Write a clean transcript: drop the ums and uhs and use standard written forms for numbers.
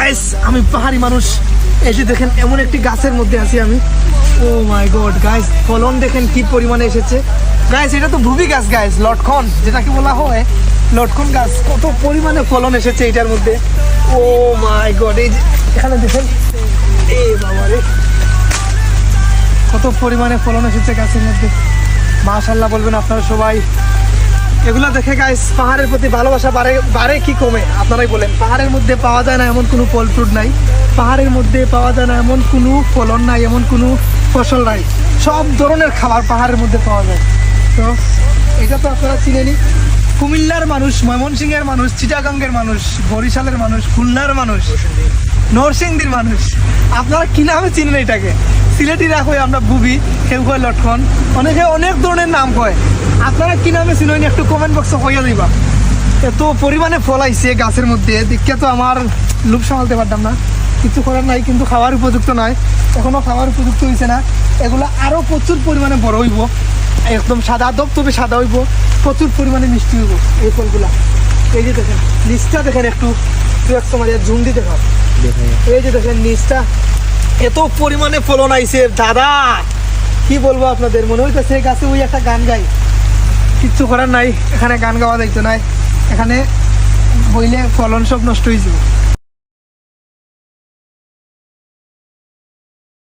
Guys আমি পাহাড়ি মানুষ, এই যে দেখেন এমন একটি গাছের মধ্যে আছি আমি। ও মাই গড গাইস, ফলন দেখেন কি পরিমাণে এসেছে গাইস। এটা তো ভুবি গাছ গাইস, লটকন যেটাকে বলা হয় লটকন গাছ। কত পরিমাণে ফলন এসেছে এটার মধ্যে। ও মাই গড, এই যে এখানে দেখেন, এ বাবা রে, কত পরিমাণে ফলন এসেছে গাছের মধ্যে। মাশাআল্লাহ বলবেন আপনারা সবাই। এগুলো দেখে গাইস পাহাড়ের প্রতি ভালোবাসা বাড়ে কি কমে আপনারাই বলেন। পাহাড়ের মধ্যে পাওয়া যায় না এমন কোনো ফল ফ্রুট নাই, পাহাড়ের মধ্যে পাওয়া যায় না এমন কোনো ফলন নাই, এমন কোনো ফসল নাই। সব ধরনের খাবার পাহাড়ের মধ্যে পাওয়া যায়। তো এটা তো আপনারা চিনেনি। কুমিল্লার মানুষ, ময়মনসিংহের মানুষ, চিটাগাঙ্গের মানুষ, বরিশালের মানুষ, খুলনার মানুষ, নরসিংদীর মানুষ, আপনারা কি নামে চিনেন এটাকে? সিলেটিরা কই আমরা বুবি, কেউ কয় লটকন, অনেকে অনেক ধরনের নাম কয়। আপনারা কি নামে চিনেন একটু কমেন্ট বক্সে কইয়া দিবা। এত পরিমাণে ফল আইছে গাছের মধ্যে, দেখে তো আমার লোভ সামালতে পারতাম না। কিছু করার নাই, কিন্তু খাওয়ার উপযুক্ত নয়, এখনো খাওয়ার উপযুক্ত হয়েছে না। এগুলো আরও প্রচুর পরিমাণে বড় হইব, একদম সাদা তবে সাদা হইব, প্রচুর পরিমাণে মিষ্টি হইব এই ফলগুলা। এই যে দেখেন নিচটা দেখেন, একটু এক সময় জুম দিয়ে দেখাও। এই যে দেখেন নিচটা এত পরিমাণে ফলন আইছে দাদা, কি বলবো আপনাদের। মনে হইতেছে গাছে ওই একটা গান গাই, কিচ্ছু করার নাই, এখানে গান গাওয়া যাইতো নাই, এখানে বইলে ফলন সব নষ্ট হয়ে যাবে।